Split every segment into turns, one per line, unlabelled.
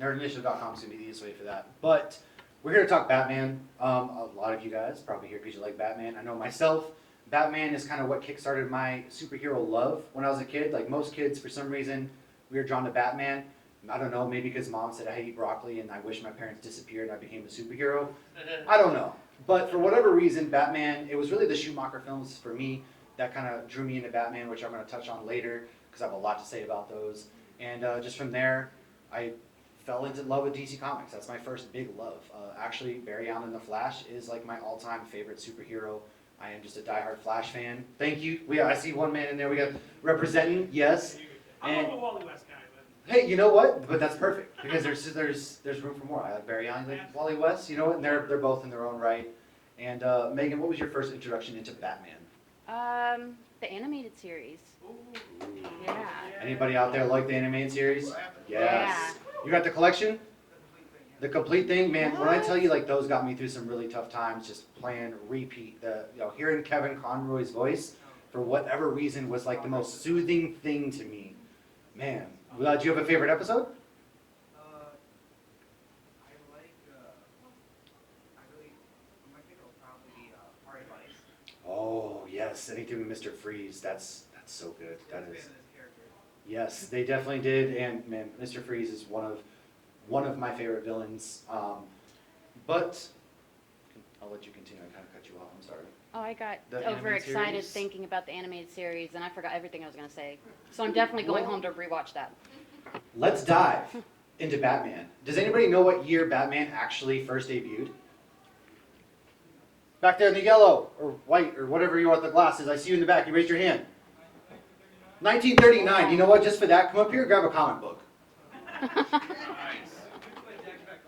nerdinitiative.com is going to be the easiest way for that. But we're here to talk Batman. A lot of you guys probably here because you like Batman. I know myself, Batman is kind of what kickstarted my superhero love when I was a kid. Like most kids, for some reason, we were drawn to Batman. I don't know, maybe because mom said I eat broccoli and I wish my parents disappeared and I became a superhero. I don't know. But for whatever reason, Batman, it was really the Schumacher films for me that kind of drew me into Batman, which I'm going to touch on later because I have a lot to say about those. And just from there, I fell into love with DC Comics. That's my first big love. Actually, Barry Allen the Flash is like my all-time favorite superhero. I am just a diehard Flash fan. Thank you. I see one man in there. We got representing. Yes.
I'm a Wally West guy, but
hey, you know what? But that's perfect because there's room for more. I like Barry Allen, like Wally West. You know what? And they're both in their own right. And Megan, what was your first introduction into Batman?
The animated series.
ooh,
Yeah.
Anybody out there like the animated series? Yes.
Yeah.
You got the collection? The complete thing, man. When I tell you, like, those got me through some really tough times. Just playing repeat, hearing Kevin Conroy's voice for whatever reason was like the most soothing thing to me. Man, do you have a favorite episode? Oh yes, anything with Mr. Freeze. That's so good. That is. Yes, they definitely did, and man, Mr. Freeze is one of my favorite villains. But I'll let you continue. I kind of cut you off. I'm sorry.
Oh, I got
The animated
overexcited
series?
thinking about the animated series, and I forgot everything I was going to say. So I'm definitely going home to rewatch that.
Let's dive into Batman. Does anybody know what year Batman actually first debuted? Back there in the yellow or white or whatever you are with the glasses. I see you in the back. You raised your hand. 1939. You know what? Just for that, come up here, grab a comic book.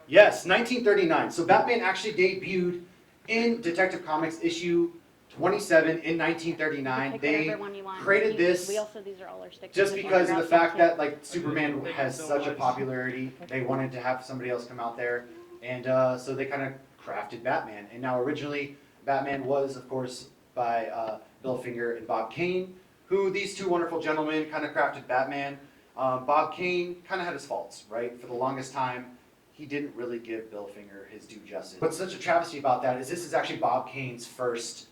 Yes, 1939. So Batman actually debuted in Detective Comics issue 27 in 1939.
Pick
They
whatever one you want.
created this
We also, these are all our stickers.
just
If you
because of
wanna
the
grab
fact
some,
that like Superman
Thank
has
you so
such a
much.
popularity. They wanted to have somebody else come out there, and so they kind of crafted Batman. And now originally Batman was, of course, by Bill Finger and Bob Kane, who these two wonderful gentlemen kind of crafted Batman. Bob Kane kind of had his faults, right? For the longest time, he didn't really give Bill Finger his due justice. What's such a travesty about that is this is actually Bob Kane's first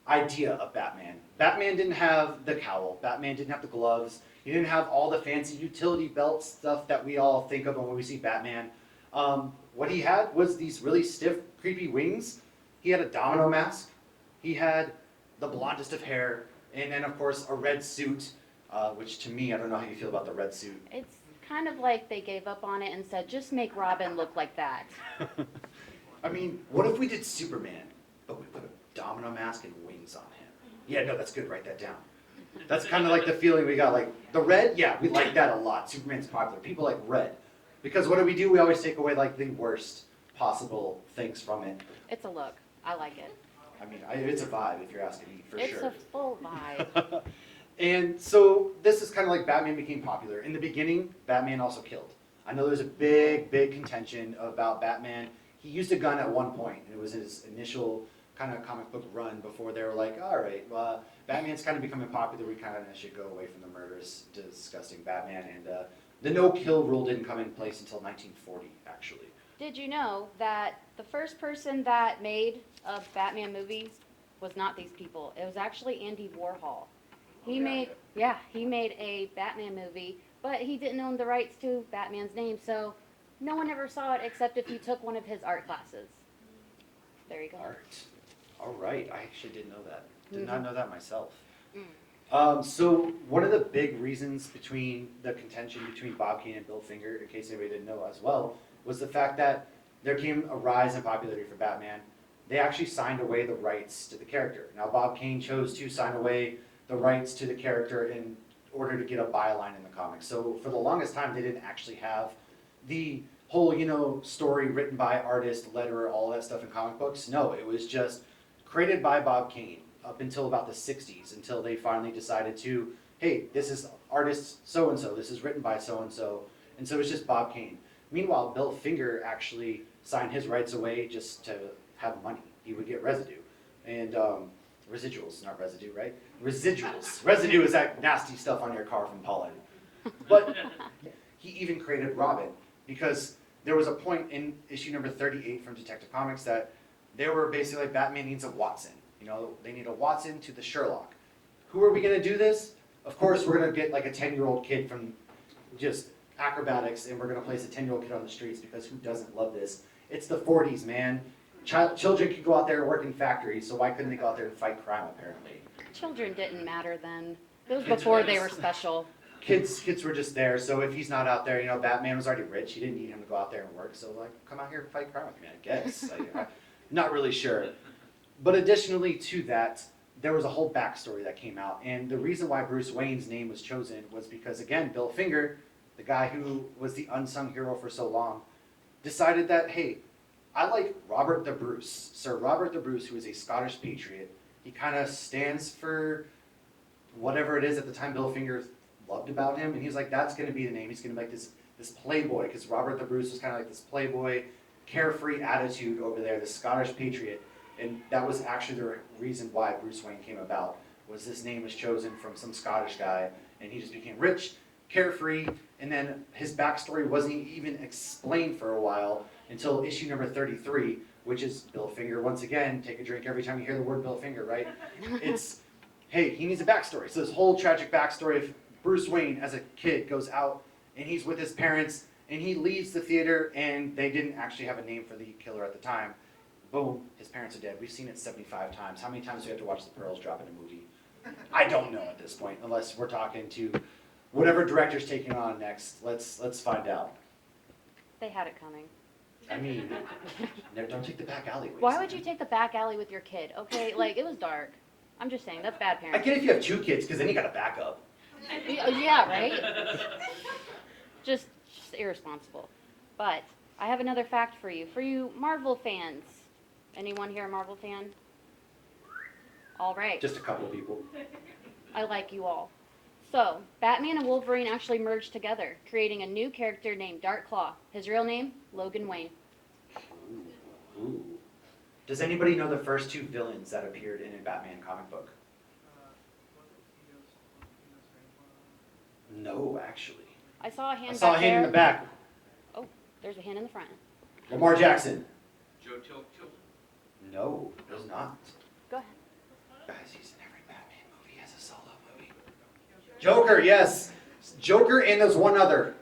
idea of Batman. Batman didn't have the cowl. Batman didn't have the gloves. He didn't have all the fancy utility belt stuff that we all think of when we see Batman. What he had was these really stiff, creepy wings. He had a domino mask. He had the blondest of hair. And then, of course, a red suit, which to me, I don't know how you feel about the red suit.
It's kind of like they gave up on it and said, just make Robin look like that.
I mean, what if we did Superman, but we put a domino mask and wings on him? Yeah, no, that's good. Write that down. That's kind of like the feeling we got. Like, the red, yeah, we like that a lot. Superman's popular. People like red. Because what do? We always take away, like, the worst possible things from it.
It's a look. I like it.
I mean, it's a vibe, if you're asking me, for
It's
sure.
a full vibe.
And so this is kind of like Batman became popular. In the beginning, Batman also killed. I know there's a big contention about Batman. He used a gun at one point, and it was his initial kind of comic book run before they were like, all right, well, Batman's kind of becoming popular. We kind of should go away from the murderous, disgusting Batman. And the no-kill rule didn't come in place until 1940, actually.
Did you know that the first person that made a Batman movie was not these people? It was actually Andy Warhol. He made a Batman movie, but he didn't own the rights to Batman's name, so no one ever saw it except if you took one of his art classes. There you go.
Art. All right. I actually didn't know that. Did not
Mhm.
know that myself.
Mm.
So one of the big reasons between the contention between Bob Kane and Bill Finger, in case anybody didn't know as well, was the fact that there came a rise in popularity for Batman. They actually signed away the rights to the character. Now Bob Kane chose to sign away the rights to the character in order to get a byline in the comics. So for the longest time, they didn't actually have the whole, story written by artist, letterer, all that stuff in comic books. No, it was just created by Bob Kane up until about the 60s, until they finally decided to, hey, this is artist so-and-so, this is written by so-and-so, and so it's just Bob Kane. Meanwhile, Bill Finger actually signed his rights away just to have money. He would get residue. And residuals, not residue, right? Residuals. Residue is that nasty stuff on your car from pollen. But he even created Robin. because there was a point in issue number 38 from Detective Comics that they were basically like, Batman needs a Watson. You know, they need a Watson to the Sherlock. Who are we going to do this? Of course, we're going to get like a 10-year-old kid from just acrobatics, and we're going to place a 10-year-old kid on the streets, because who doesn't love this? It's the 40s, man. Children could go out there and work in factories, so why couldn't they go out there and fight crime, apparently?
Children didn't matter then. It was
Kids
before
were-
they were special.
Kids were just there, so if he's not out there, you know, Batman was already rich. He didn't need him to go out there and work, so like, come out here and fight crime with me, I guess. I'm not really sure. But additionally to that, there was a whole backstory that came out, and the reason why Bruce Wayne's name was chosen was because, again, Bill Finger, the guy who was the unsung hero for so long, decided that, hey, I like Robert the Bruce. Sir Robert the Bruce, who is a Scottish patriot. He kind of stands for whatever it is at the time Bill Finger loved about him, and he's like, that's going to be the name. He's going to be like this playboy, because Robert the Bruce was kind of like this playboy, carefree attitude over there, this Scottish patriot, and that was actually the reason why Bruce Wayne came about, was this name was chosen from some Scottish guy, and he just became rich, carefree, and then his backstory wasn't even explained for a while until issue number 33, which is Bill Finger. Once again, take a drink every time you hear the word Bill Finger, right? It's, hey, he needs a backstory. So this whole tragic backstory of Bruce Wayne as a kid goes out, and he's with his parents, and he leaves the theater, and they didn't actually have a name for the killer at the time. Boom, his parents are dead. We've seen it 75 times. How many times do we have to watch the pearls drop in a movie? I don't know at this point, unless we're talking to whatever director's taking on next. Let's find out.
They had it coming.
I mean, don't take the back alleyways.
Why would you take the back alley with your kid? Okay, like, it was dark. I'm just saying, that's bad
I
parenting.
get if you have 2 kids, because then you got to back up.
Yeah, right? Just irresponsible. But I have another fact for you. For you Marvel fans. Anyone here a Marvel fan? All right.
Just a couple people.
I like you all. So, Batman and Wolverine actually merged together, creating a new character named Dark Claw. His real name, Logan Wayne.
Ooh. Does anybody know the first 2 villains that appeared in a Batman comic book? No, actually.
I saw a hand
I saw a
back
hand in
there.
the back.
Oh, there's a hand in the front.
Lamar Jackson.
Joe Tilton.
No, it was not.
Go ahead.
Guys, he's in every Batman movie as a solo movie. Joker, yes. Joker, and there's one other.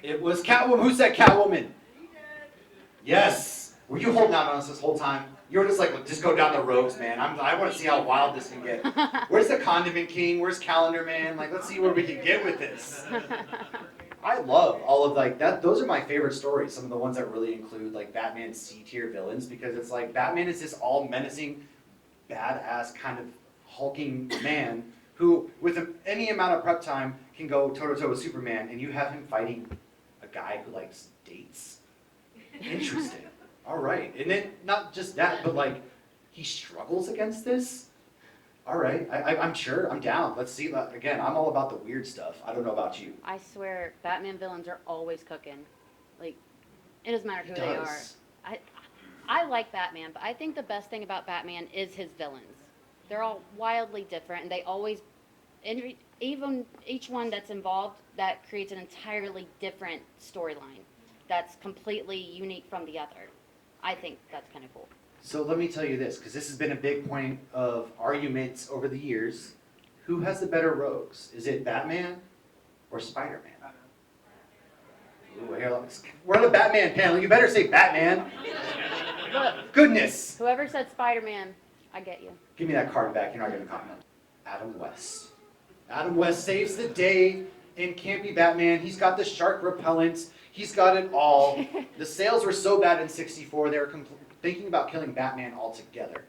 It was Catwoman. Who said Catwoman? Yes. Were you holding out on us this whole time? You were just like, look, just go down the roads, man. I want to see how wild this can get. Where's the Condiment King? Where's Calendar Man? Like, let's see where we can get with this. I love all of like that. Those are my favorite stories. Some of the ones that really include like Batman C-tier villains, because it's like Batman is this all menacing, badass kind of hulking man who, with any amount of prep time, can go toe to toe with Superman, and you have him fighting a guy who likes dates. Interesting. All right, and then not just that, but like he struggles against this. All right, I'm sure, I'm down. Let's see. Again, I'm all about the weird stuff. I don't know about you.
I swear, Batman villains are always cooking. Like, it doesn't matter who they are. I like Batman, but I think the best thing about Batman is his villains. They're all wildly different, and they always, even each one that's involved, that creates an entirely different storyline that's completely unique from the other. I think that's kind of cool.
So let me tell you this, because this has been a big point of arguments over the years. Who has the better rogues? Is it Batman or Spider-Man? Ooh, here, we're on the Batman panel. You better say Batman.
Look,
Goodness.
whoever said Spider-Man, I get you.
Give me that card back. You're not going to comment. Adam West. Adam West saves the day in Campy Batman. He's got the shark repellent. He's got it all. The sales were so bad in '64, they were thinking about killing Batman altogether.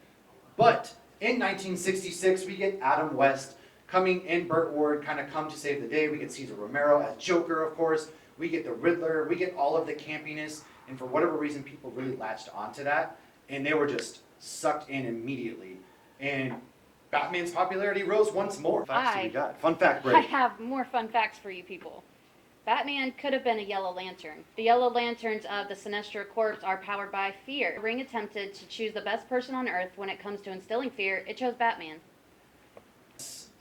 But in 1966, we get Adam West coming in. Burt Ward kind of come to save the day. We get Cesar Romero as Joker, of course. We get the Riddler. We get all of the campiness. And for whatever reason, people really latched onto that. And they were just sucked in immediately. And Batman's popularity rose once more. Facts that we got. Fun fact break.
I have more fun facts for you people. Batman could have been a Yellow Lantern. The Yellow Lanterns of the Sinestro Corps are powered by fear. The Ring attempted to choose the best person on Earth when it comes to instilling fear. It chose Batman.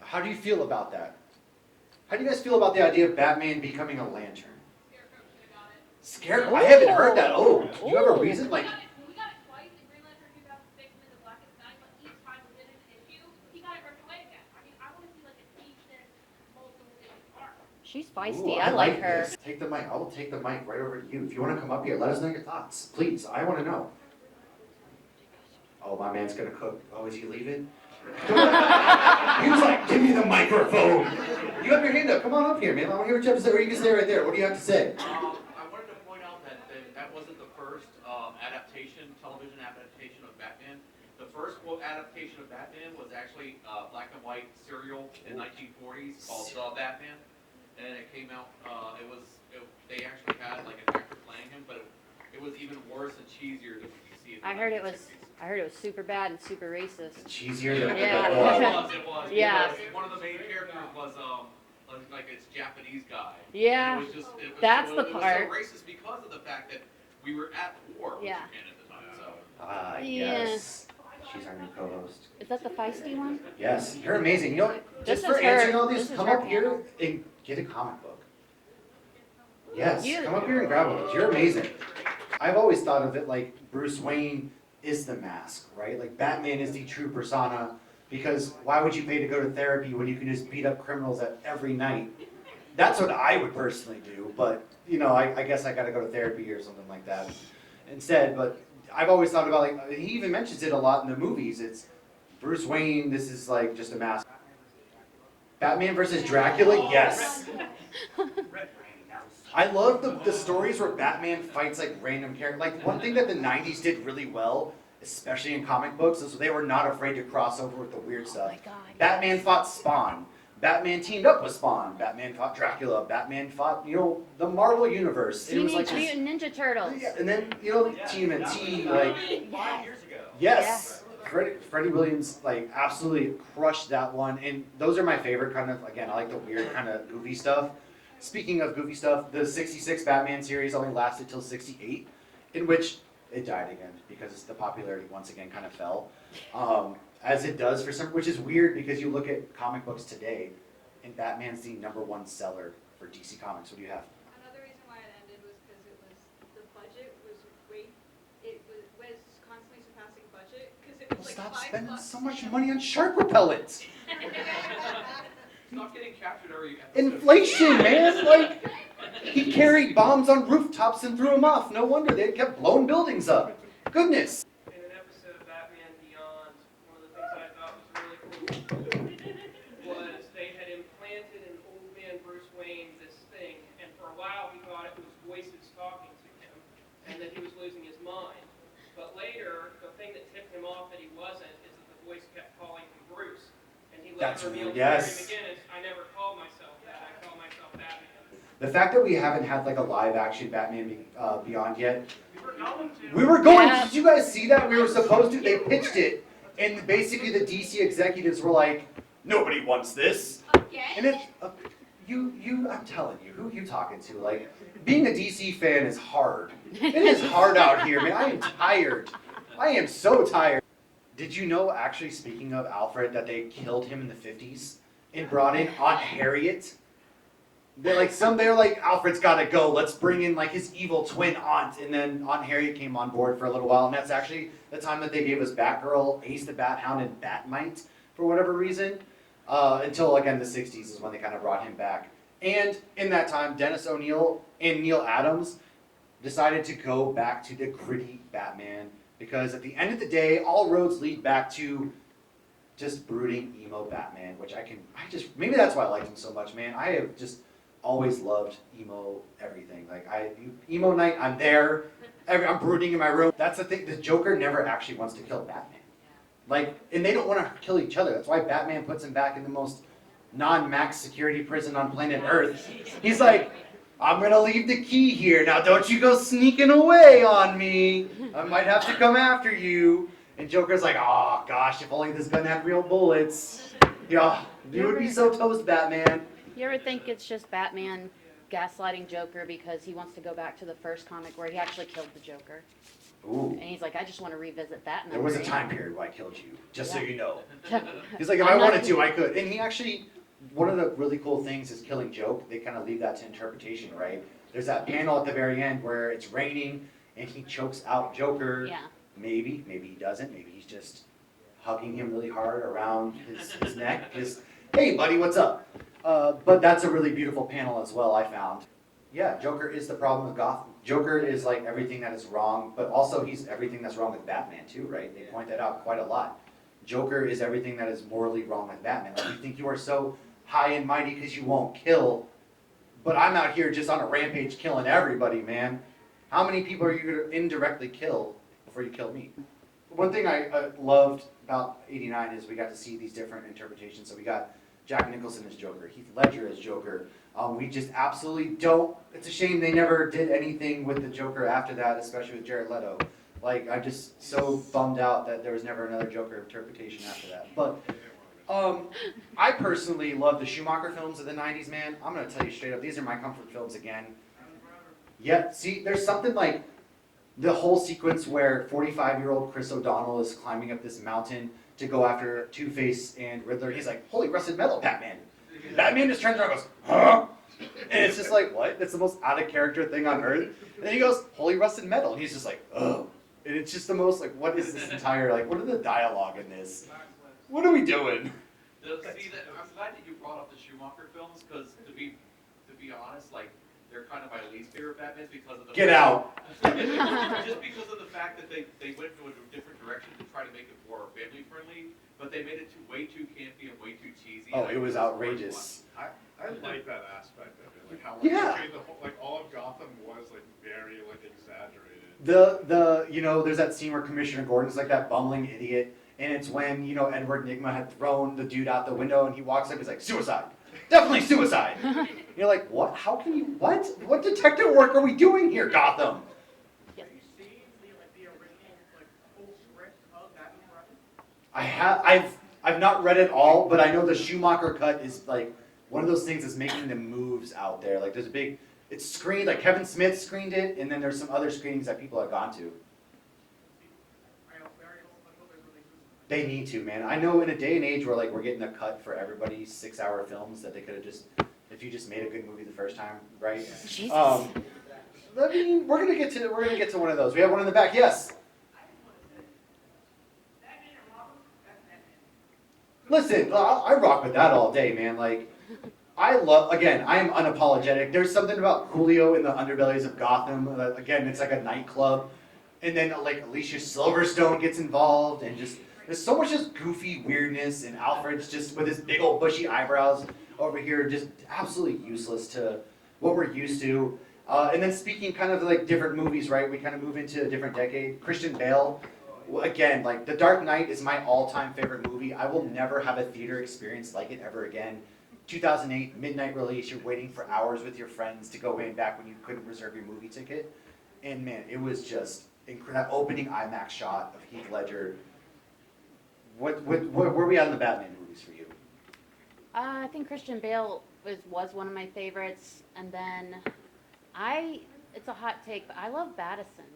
How do you feel about that? How do you guys feel about the idea of Batman becoming a lantern? Scared? I haven't heard that. Oh, do you have a
Ooh.
reason? Like,
We got it twice in Green Lantern 2006 and in the Blackest Night, but each time we did an issue, he got it ripped away again. I mean, I want to see like a decent multiple issue arc.
She's
ooh,
feisty. I like her.
this. Take the mic. I will take the mic right over to you. If you want to come up here, let us know your thoughts, please. I want to know. Oh, my man's gonna cook. Oh, is he leaving? He was like, "Give me the microphone." You have your hand up. Come on up here, man. I want to hear what you have to say. Or you can stay right there. What do you have to say?
I wanted to point out that wasn't the first television adaptation of Batman. The first adaptation of Batman was actually a black and white serial in 1940s called The Batman, and it came out. They actually had like an actor playing him, but it was even worse and cheesier than what you see in the
I heard it
1960s.
was super bad and super racist.
Cheesier than
Yeah.
It was.
Yeah.
Because one of the main characters was like this Japanese guy.
Yeah.
And it was
That's
it
the
was
part.
so racist because of the fact that we were at war with
Yeah.
Japan at the time. So.
Ah,
Yeah.
yes. She's our new co-host.
Is that the feisty one?
Yes, you're amazing. You know,
This
just for
is her-
answering all these,
this is
come
her
up here
panel.
and get a comic book. Yes,
You-
come up here and grab one of those. You're amazing. I've always thought of it like Bruce Wayne is the mask, right? Like Batman is the true persona, because why would you pay to go to therapy when you can just beat up criminals every night? That's what I would personally do, but you know, I guess I gotta go to therapy or something like that instead. But I've always thought about like, he even mentions it a lot in the movies. It's Bruce Wayne, this is like just a mask. Batman versus Dracula, yes. I love the stories where Batman fights like random characters. Like one thing that the 90s did really well, especially in comic books, is they were not afraid to cross over with the weird
Oh
stuff.
my god.
Batman fought Spawn. Batman teamed up with Spawn. Batman fought Dracula. Batman fought, you know, the Marvel Universe. It was like
Teenage
this,
Mutant Ninja Turtles.
yeah, and then, you know, TMNT, like,
5 years ago.
yes. Freddie Williams, like, absolutely crushed that one. And those are my favorite kind of, again, I like the weird kind of goofy stuff. Speaking of goofy stuff, the 66 Batman series only lasted till 68, in which it died again because the popularity once again kind of fell. As it does for some, which is weird because you look at comic books today, and Batman's the #1 seller for DC Comics. What do you have?
Another reason why it ended was because the budget was was constantly surpassing budget because it was like
Stop
$5
spending so much money on shark repellent.
It's not getting captured every episode.
Inflation, man. Like, he carried bombs on rooftops and threw them off. No wonder they kept blowing buildings up. Goodness.
In an episode of Batman Beyond, one of the things I thought was really cool was they had implanted in old man Bruce Wayne this thing, and for a while he thought it was voices talking to him, and that he was losing his mind. But later, the thing that tipped him off that he wasn't is that the voice kept calling him Bruce. And he
That's
later revealed
yes.
to Terry McGinnis, I never called myself that, I call myself Batman.
The fact that we haven't had like a live action Batman Beyond yet.
We were going to.
We were going.
Yeah.
Did you guys see that? We were supposed to. They pitched it, and basically the DC executives were like, "Nobody wants this."
Again?
And it's I'm telling you, who you talking to? Like, being a DC fan is hard. It is hard out here, man. I am tired. I am so tired. Did you know, actually, speaking of Alfred, that they killed him in the 50s and brought in Aunt Harriet? They're like, Alfred's gotta go. Let's bring in like his evil twin aunt, and then Aunt Harriet came on board for a little while, and that's actually the time that they gave us Batgirl, Ace the Bat Hound, and Batmite for whatever reason. Until again the 60s is when they kind of brought him back. And in that time, Dennis O'Neil and Neil Adams decided to go back to the gritty Batman, because at the end of the day, all roads lead back to just brooding emo Batman, which maybe that's why I liked him so much, man. I have just always loved emo everything. Like emo night, I'm there. I'm brooding in my room. That's the thing. The Joker never actually wants to kill Batman. Like, and they don't want to kill each other. That's why Batman puts him back in the most non-max security prison on planet Earth. He's like, I'm gonna leave the key here. Now don't you go sneaking away on me. I might have to come after you. And Joker's like, oh gosh, if only this gun had real bullets. Yeah, you would be so toast, Batman.
You ever think it's just Batman gaslighting Joker because he wants to go back to the first comic where he actually killed the Joker?
Ooh.
And he's like, I just want to revisit that memory.
There was a time period where I killed you, just so
Yeah.
you know.
Yeah.
He's like, if
I'm
I
not-
wanted to, I could. And he actually, one of the really cool things is killing Joke. They kind of leave that to interpretation, right? There's that panel at the very end where it's raining and he chokes out Joker.
Yeah.
Maybe he doesn't. Maybe he's just hugging him really hard around his neck. Just, hey buddy, what's up? But that's a really beautiful panel as well, I found. Yeah, Joker is the problem with Gotham. Joker is like everything that is wrong, but also he's everything that's wrong with Batman too, right? They point that out quite a lot. Joker is everything that is morally wrong with Batman. Like, you think you are so high and mighty because you won't kill, but I'm out here just on a rampage killing everybody, man. How many people are you going to indirectly kill before you kill me? One thing I loved about 89 is we got to see these different interpretations. So we got Jack Nicholson as Joker, Heath Ledger as Joker. We just absolutely don't, it's a shame they never did anything with the Joker after that, especially with Jared Leto. Like, I'm just so bummed out that there was never another Joker interpretation after that. But I personally love the Schumacher films of the 90s, man. I'm going to tell you straight up, these are my comfort films again. Yeah, see, there's something like the whole sequence where 45-year-old Chris O'Donnell is climbing up this mountain to go after Two-Face and Riddler. He's like, holy rusted metal, Batman. Batman just turns around and goes, huh? And it's just like, what? That's the most out-of-character thing on Earth. And then he goes, holy rusted metal. And he's just like, oh. And it's just the most, like, what is this entire, like, what are the dialogue in this? What are we doing?
See, I'm glad that you brought up the Schumacher films, because to be honest, like, they're kind of my least favorite Batmans because of the
Get out.
just because of the fact that they went into a different direction to try to make it more family friendly, but they made it way too campy and way too cheesy.
Oh, it was outrageous.
I like that aspect of it, like how
Yeah.
the whole, like all of Gotham was like very like exaggerated.
You know, there's that scene where Commissioner Gordon's like that bumbling idiot, and it's when, you know, Edward Nygma had thrown the dude out the window, and he walks up, he's like, suicide. Definitely suicide. You're like, what? How can you, what? What detective work are we doing here, Gotham?
Have you seen the original, full script of Batman Forever?
I've not read it all, but I know the Schumacher cut is like one of those things that's making the moves out there. Like there's a big, it's screened, like Kevin Smith screened it, and then there's some other screenings that people have gone to. They need to, man. I know in a day and age where like we're getting a cut for everybody's 6-hour films that they could have just, if you just made a good movie the first time, right?
Jesus.
I mean, we're gonna get to one of those. We have one in the back. Yes. Listen, I rock with that all day, man. Like, I am unapologetic. There's something about Coolio in the underbellies of Gotham. Again, it's like a nightclub. And then, like, Alicia Silverstone gets involved, and just, there's so much just goofy weirdness, and Alfred's just with his big old bushy eyebrows over here, just absolutely useless to what we're used to. And then speaking kind of like different movies, right? We kind of move into a different decade. Christian Bale. Again, like The Dark Knight is my all-time favorite movie. I will never have a theater experience like it ever again. 2008, midnight release, you're waiting for hours with your friends to go in back when you couldn't reserve your movie ticket. And man, it was just that opening IMAX shot of Heath Ledger. Where are we at in the Batman movies for you?
I think Christian Bale was one of my favorites, and then it's a hot take, but I love Battison.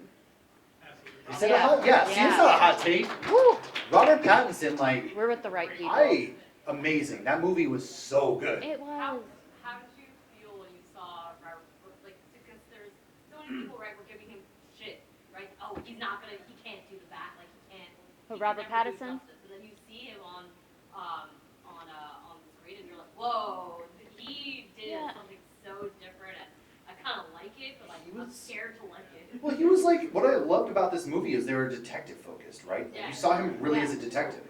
Is it a hot? Yeah, see, it's not a hot take.
Woo!
Robert Pattinson, like,
We're with the right people.
amazing. That movie was so good.
It was.
How did you feel when you saw Robert, like, because there's so many people, right, were giving him shit, right? Oh, he can't do the bat, like, he can't.
Who,
he can
Robert
never do
Pattinson?
justice. And then you see him on the screen, and you're like, whoa, he did
Yeah.
something so different, and I kind of like it, but, like, I'm scared to like it.
Well, he was like, what I loved about this movie is they were detective focused, right? Like,
Yeah.
you saw him really
Yeah.
as a detective.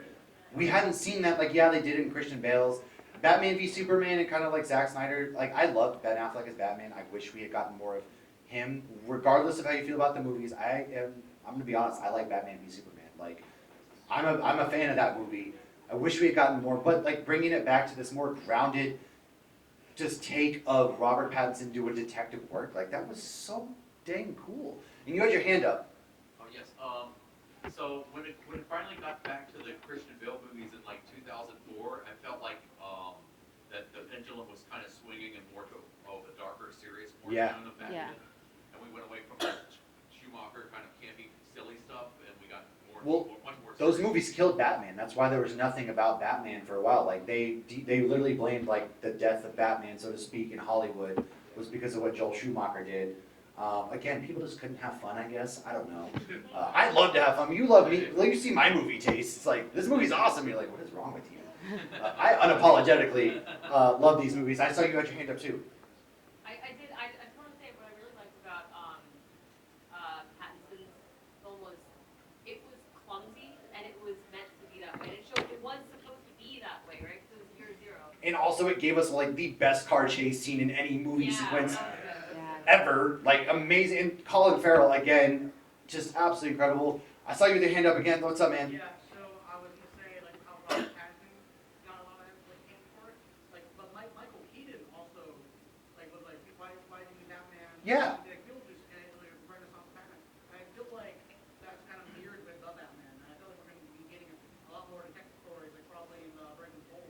We hadn't seen that, like, yeah, they did it in Christian Bale's Batman v Superman, and kind of like Zack Snyder. Like, I loved Ben Affleck as Batman. I wish we had gotten more of him. Regardless of how you feel about the movies, I'm gonna be honest, I like Batman v Superman. Like, I'm a fan of that movie. I wish we had gotten more, but like bringing it back to this more grounded, just take of Robert Pattinson doing detective work, like that was so dang cool. And you had your hand up.
Oh, yes. So when it finally got back to the Christian Bale movies in like 2004, I felt like that the pendulum was kind of swinging and more to the darker, serious
Yeah.
portion of Batman.
Yeah.
And we went away from the Schumacher kind of campy, silly stuff, and we got
Well,
much more.
Those
serious.
movies killed Batman. That's why there was nothing about Batman for a while. Like they literally blamed like the death of Batman, so to speak, in Hollywood was because of what Joel Schumacher did. Again, people just couldn't have fun, I guess. I don't know. I love to have fun. You love me. Like, you see my movie taste. It's like, this movie's awesome. You're like, what is wrong with you? I unapologetically love these movies. I saw you had your hand up too.
I did. I just want to say what I really liked about Pattinson's film was it was clumsy and it was meant to be that way. And it showed it was supposed to be that way, right? Because it was year zero.
And also, it gave us like the best car chase scene in any movie sequence
that was good.
Yeah.
ever. Like, amazing. And Colin Farrell, again, just absolutely incredible. I saw you with your hand up again. What's up, man?
Yeah, so I was gonna say, like, how Robert Pattinson got a lot of like for it, like, but Michael Keaton also, like, was like, why didn't you Batman?
Yeah.
Like, Beetlejuice and like Renaissance Batman. I feel like that's kind of mirrored with the Batman, and I feel like we're gonna be getting a lot more detective stories, like probably in the Breaking Bold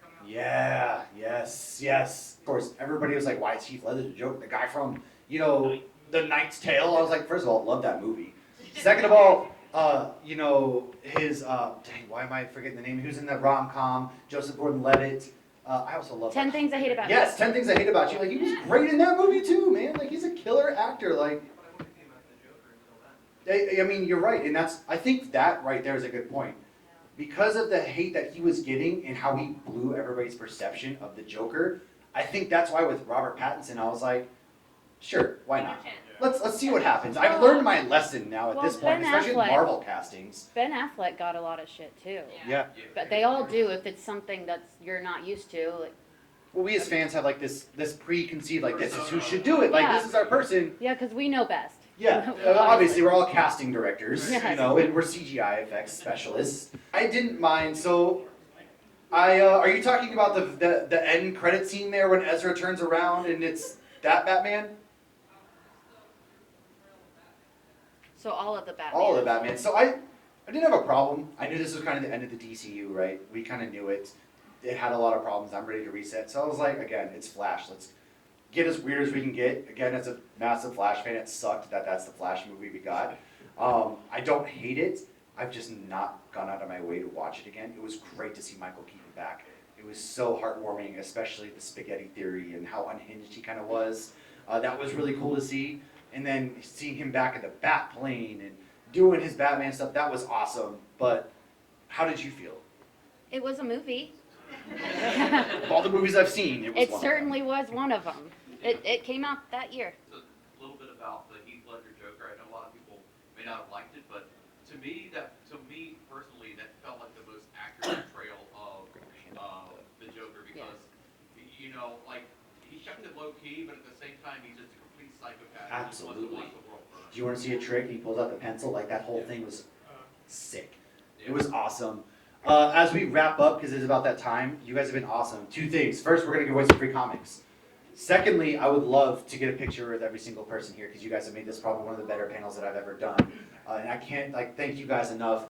coming out.
Yeah, yes. Of course, everybody was like, why is Heath Ledger the Joker? The guy from, you know, The Knight's Tale. I was like, first of all, love that movie. Second of all, you know, his, dang, why am I forgetting the name? Who's in that rom-com? Joseph Gordon-Levitt. I also love
10
that.
Things I Hate About You.
Yes, 10 Things I Hate About You. Like, he was great in that movie too, man. Like, he's a killer actor. Like,
But I wouldn't think about the Joker until then.
I mean, you're right, and I think that right there is a good point. Because of the hate that he was getting and how he blew everybody's perception of the Joker, I think that's why with Robert Pattinson, I was like, sure, why not? Let's see what happens. I've learned my lesson now at
Well,
this point,
Ben
especially in
Affleck-
Marvel castings.
Ben Affleck got a lot of shit too.
Yeah.
But they all do if it's something that's you're not used to. Like,
Well, we as fans have like this preconceived, like, this is who should do it. Like,
Yeah.
this is our person.
yeah, because we know best.
Yeah, obviously we're all casting directors,
Yes.
you know, and we're CGI effects specialists. I didn't mind, so are you talking about the end credit scene there when Ezra turns around and it's that Batman?
So all of the Batman.
All of the Batman. So I didn't have a problem. I knew this was kind of the end of the DCU, right? We kind of knew it. It had a lot of problems. I'm ready to reset. So I was like, again, it's Flash. Let's get as weird as we can get. Again, as a massive Flash fan, it sucked that that's the Flash movie we got. I don't hate it. I've just not gone out of my way to watch it again. It was great to see Michael Keaton back. It was so heartwarming, especially the spaghetti theory and how unhinged he kind of was. That was really cool to see. And then seeing him back at the Bat plane and doing his Batman stuff, that was awesome. But how did you feel?
It was a movie.
Of all the movies I've seen, it was
It
one
certainly was one of them. It came out that year.
So a little bit about the Heath Ledger Joker. I know a lot of people may not have liked it, but to me personally, that felt like the most accurate portrayal of the Joker because, you know, like, he kept it low key, but at the same time, he's just a complete psychopath. He just wants to
Absolutely.
watch the world burn.
Do you want to see a trick? He pulls out the pencil. Like, that whole thing was sick. It was awesome. As we wrap up, because it's about that time, you guys have been awesome. Two things. First, we're going to give away some free comics. Secondly, I would love to get a picture with every single person here because you guys have made this probably one of the better panels that I've ever done. And I can't thank you guys enough.